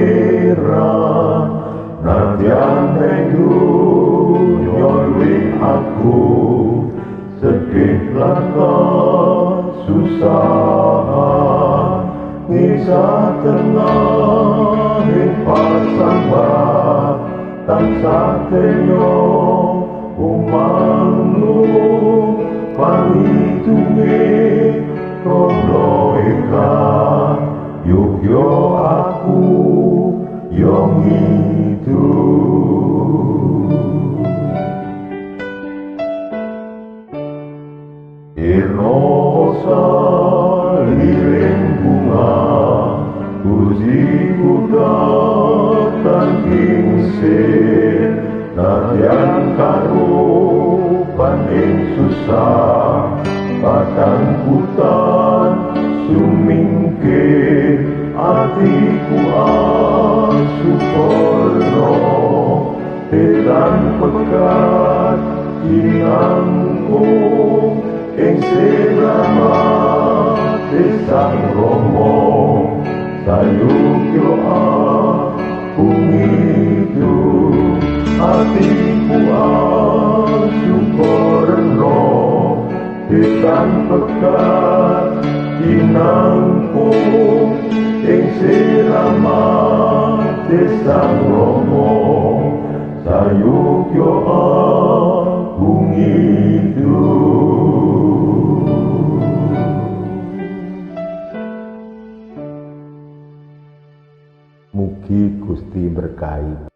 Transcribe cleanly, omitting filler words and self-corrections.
pangeran nadyan dunya aku sedih lan kesusahan bisa tengah pasambah tansah tenyo umanmu pangitune rono ikan yugyo aku yang itu Inosa liring bunga puji kuda tangking sir nadyan karupan ing susah padang hutan sumingkir atiku asuporno tetan pekat inangku ing selamat sang Romo sayukyo aku ngidu atiku asuporno tetan pekat inangku ing selamat sang Romo sayukyo aku ngidu. Mugi Gusti berkahi.